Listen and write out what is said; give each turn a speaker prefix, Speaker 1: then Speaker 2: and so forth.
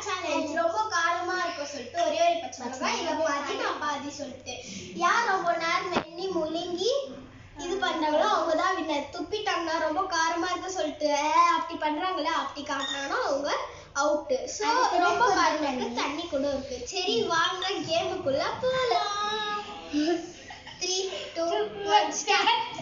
Speaker 1: Challenge. ரொம்ப காரமா இருக்கும் சொல்லிட்டு ஒரே ஒரு பச்சை மிளகாய், இதை பாதி நான் பாதி சொல்லிட்டு யார் ரொம்ப நேரம் மென்னி முழுங்கி இது பண்றாங்களோ அவங்க தான் வின்னர். துப்பிட்டாங்கன்னா ரொம்ப காரமா இருக்கு சொல்லிட்டு அப்படி பண்றாங்களே அப்படி காட்டினாங்கன்னா அவங்க அவுட்டு. ஸோ ரொம்ப காரமா தண்ணி கூட இருக்கு. சரி வாங்க கேமுக்குள்ள போலாம். 3, 2, 1 ஸ்டார்ட்.